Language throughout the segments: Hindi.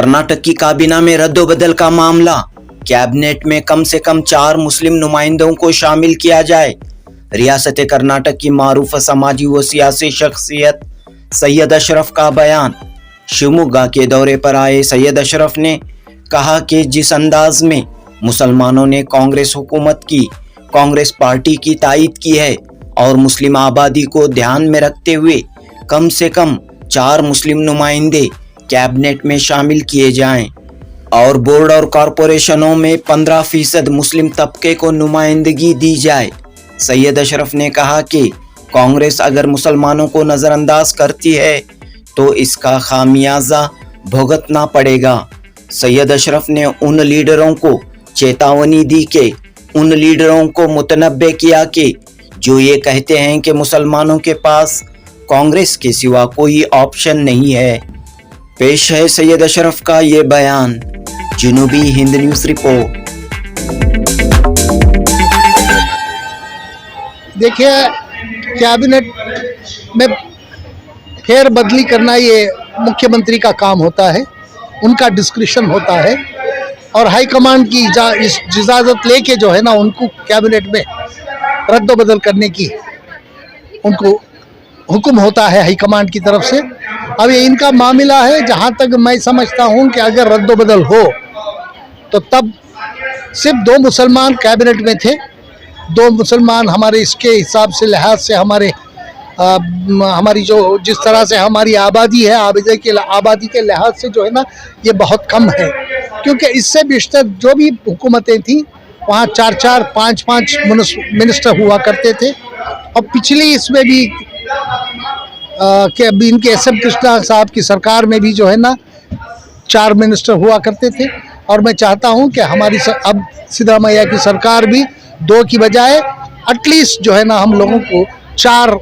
कर्नाटक की काबीना में रद्दोबदल का मामला, कैबिनेट में कम से कम 4 मुस्लिम नुमाइंदों को शामिल किया जाए। रियासत कर्नाटक की मारूफ समाजी व सियासी शख्सियत सैयद अशरफ का बयान। शिवमोगा के दौरे पर आए सैयद अशरफ ने कहा कि जिस अंदाज में मुसलमानों ने कांग्रेस हुकूमत की, कांग्रेस पार्टी की तायद की है और मुस्लिम आबादी को ध्यान में रखते हुए कम से कम 4 मुस्लिम नुमाइंदे कैबिनेट में शामिल किए जाएं और बोर्ड और कॉरपोरेशनों में 15% मुस्लिम तबके को नुमाइंदगी दी जाए। सैयद अशरफ ने कहा कि कांग्रेस अगर मुसलमानों को नज़रअंदाज करती है तो इसका खामियाजा भुगतना पड़ेगा। सैयद अशरफ ने उन लीडरों को चेतावनी दी कि उन लीडरों को मुतनब्बे किया कि जो ये कहते हैं कि मुसलमानों के पास कांग्रेस के सिवा कोई ऑप्शन नहीं है। पेश है सैयद अशरफ का ये बयान। जनूबी हिंद न्यूज़ रिपोर्ट। देखिए, कैबिनेट में फेर बदली करना ये मुख्यमंत्री का काम होता है, उनका डिस्क्रिशन होता है और हाईकमान की इजाज़त लेके जो है ना उनको कैबिनेट में रद्दोबदल करने की उनको हुक्म होता है हाईकमान की तरफ से। अब ये इनका मामला है, जहाँ तक मैं समझता हूँ कि अगर रद्दोबदल हो तो तब सिर्फ 2 मुसलमान कैबिनेट में थे। 2 मुसलमान हमारे इसके हिसाब से लिहाज से हमारी जो जिस तरह से हमारी आबादी है, आबादी के लिहाज से जो है ना ये बहुत कम है, क्योंकि इससे बेशतर जो भी हुकूमतें थी वहाँ 4-4, 5-5 मिनिस्टर हुआ करते थे। और पिछली इसमें भी कि अभी इनके एस.एम. कृष्णा साहब की सरकार में भी जो है ना 4 मिनिस्टर हुआ करते थे। और मैं चाहता हूं कि हमारी अब सिद्धरामैया की सरकार भी 2 की बजाय एटलीस्ट जो है ना हम लोगों को 4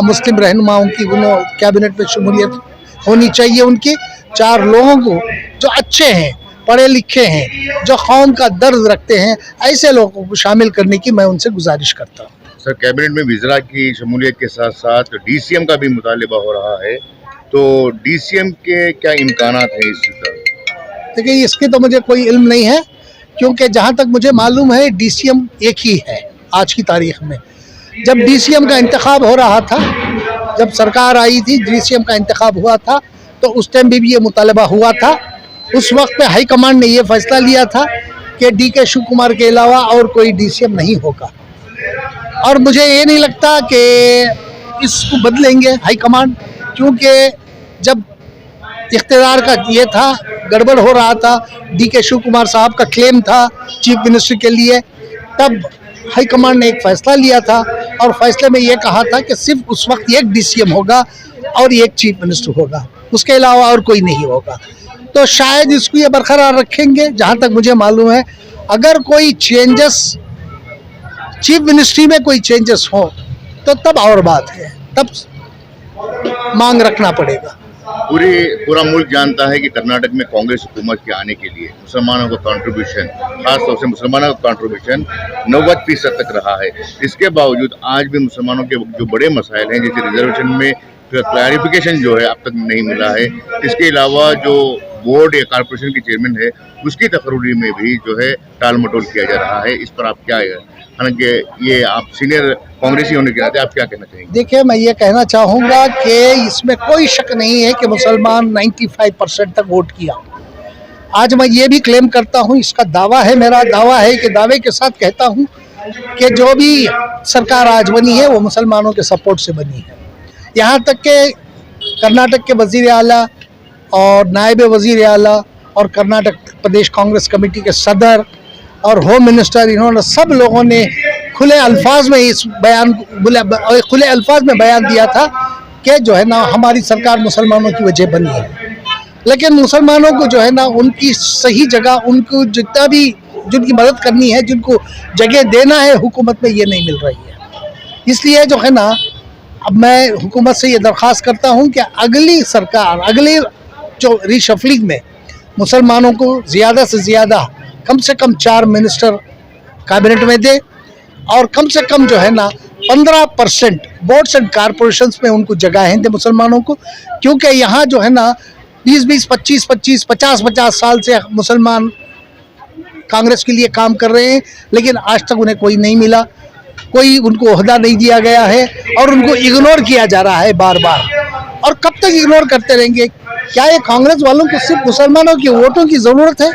मुस्लिम रहनुमाओं की कैबिनेट में शमूलियत होनी चाहिए। उनकी 4 लोगों को जो अच्छे हैं, पढ़े लिखे हैं, जो कौम का दर्द रखते हैं, ऐसे लोगों को शामिल करने की मैं उनसे गुजारिश करता हूँ। सर, कैबिनेट में विज़रा की शमूलियत के साथ साथ डीसीएम का भी मुतालिबा हो रहा है, तो डीसीएम के क्या इम्कानात हैं इस तरह? देखिए, इसके तो मुझे कोई इल्म नहीं है, क्योंकि जहाँ तक मुझे मालूम है डीसीएम एक ही है आज की तारीख में। जब डीसीएम का इंतखाब हो रहा था, जब सरकार आई थी, डीसीएम का इंतखाब हुआ था, तो उस टाइम भी ये मुतालबा हुआ था। उस वक्त पे हाई कमांड ने ये फैसला लिया था कि डी.के. शिव कुमार के अलावा और कोई डीसीएम नहीं होगा। और मुझे ये नहीं लगता कि इसको बदलेंगे हाई कमांड, क्योंकि जब इख्तियार का ये था, गड़बड़ हो रहा था, डी.के. शिव कुमार साहब का क्लेम था चीफ मिनिस्टर के लिए, तब हाई कमांड ने एक फ़ैसला लिया था और फैसले में ये कहा था कि सिर्फ उस वक्त एक डीसीएम होगा और एक चीफ मिनिस्टर होगा, उसके अलावा और कोई नहीं होगा। तो शायद इसको ये बरकरार रखेंगे। जहाँ तक मुझे मालूम है, अगर कोई चेंजेस चीफ मिनिस्ट्री में कोई चेंजेस हो तो तब और बात है, तब मांग रखना पड़ेगा। पूरा मुल्क जानता है कि कर्नाटक में कांग्रेस हुकूमत के आने के लिए मुसलमानों का कंट्रीब्यूशन, खासतौर से मुसलमानों का कंट्रीब्यूशन 90% तक रहा है। इसके बावजूद आज भी मुसलमानों के जो बड़े मसाइल हैं, जैसे रिजर्वेशन में क्लैरिफिकेशन जो है अब तक नहीं मिला है। इसके अलावा जो बोर्ड या कॉरपोरेशन की चेयरमैन है, उसकी तकरीरी में भी जो है टाल मटोल किया जा रहा है। इस पर आप क्या है, हालांकि ये आप सीनियर कांग्रेसी होने के नाते आप क्या कहना चाहेंगे? देखिए, मैं ये कहना चाहूँगा कि इसमें कोई शक नहीं है कि मुसलमान 95% तक वोट किया। आज मैं ये भी क्लेम करता हूँ, इसका दावा है, मेरा दावा है कि दावे के साथ कहता हूँ कि जो भी सरकार आज बनी है वो मुसलमानों के सपोर्ट से बनी है। यहाँ तक के कर्नाटक के वज़ीर आला और नायब वज़ीर आला और कर्नाटक प्रदेश कांग्रेस कमेटी के सदर और होम मिनिस्टर, इन्होंने सब लोगों ने खुले अल्फाज में बयान दिया था कि जो है ना हमारी सरकार मुसलमानों की वजह बनी है। लेकिन मुसलमानों को जो है ना उनकी सही जगह, उनको जितना भी जिनकी मदद करनी है, जिनको जगह देना है हुकूमत में, ये नहीं मिल रही है। इसलिए जो है ना अब मैं हुकूमत से ये दरख्वास्त करता हूँ कि अगली सरकार, अगली जो रीशफलिंग में मुसलमानों को ज़्यादा से ज़्यादा कम से कम 4 मिनिस्टर कैबिनेट में दे और कम से कम जो है ना 15% बोर्ड्स एंड कॉरपोरेशंस में उनको जगहें दें मुसलमानों को, क्योंकि यहाँ जो है ना 20-20, 25-25, 50-50 साल से मुसलमान कांग्रेस के लिए काम कर रहे हैं, लेकिन आज तक उन्हें कोई नहीं मिला, कोई उनको ओहदा नहीं दिया गया है और उनको इग्नोर किया जा रहा है बार बार। और कब तक इग्नोर करते रहेंगे? क्या ये कांग्रेस वालों को सिर्फ मुसलमानों के वोटों की ज़रूरत है?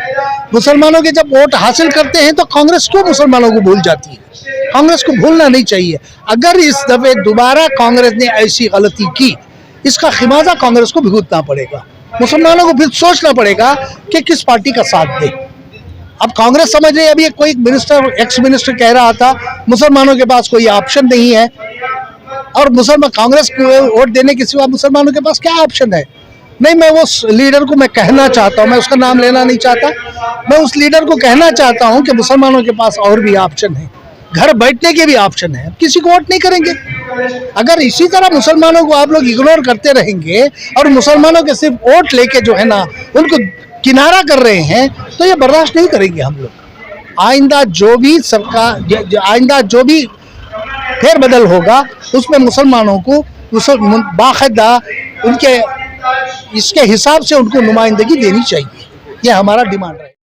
मुसलमानों के जब वोट हासिल करते हैं तो कांग्रेस क्यों मुसलमानों को भूल जाती है? कांग्रेस को भूलना नहीं चाहिए। अगर इस दफे दोबारा कांग्रेस ने ऐसी गलती की, इसका खिमाजा कांग्रेस को भुगतना पड़ेगा। मुसलमानों को फिर सोचना पड़ेगा कि किस पार्टी का साथ दे। अब कांग्रेस समझ रही है, अभी कोई मिनिस्टर, एक्स मिनिस्टर कह रहा था मुसलमानों के पास कोई ऑप्शन नहीं है, और मुसलमान कांग्रेस को वोट देने के सिवा मुसलमानों के पास क्या ऑप्शन है? नहीं, मैं उस लीडर को मैं कहना चाहता हूं, मैं उसका नाम लेना नहीं चाहता, मैं उस लीडर को कहना चाहता हूं कि मुसलमानों के पास और भी ऑप्शन है, घर बैठने के भी ऑप्शन है, किसी को वोट नहीं करेंगे। अगर इसी तरह मुसलमानों को आप लोग इग्नोर करते रहेंगे और मुसलमानों के सिर्फ वोट लेके जो है ना उनको किनारा कर रहे हैं, तो ये बर्दाश्त नहीं करेंगे हम लोग। आइंदा जो भी सरकार, आइंदा जो भी फेरबदल होगा उसमें मुसलमानों को बाकायदा उनके इसके हिसाब से उनको नुमाइंदगी देनी चाहिए। ये हमारा डिमांड है।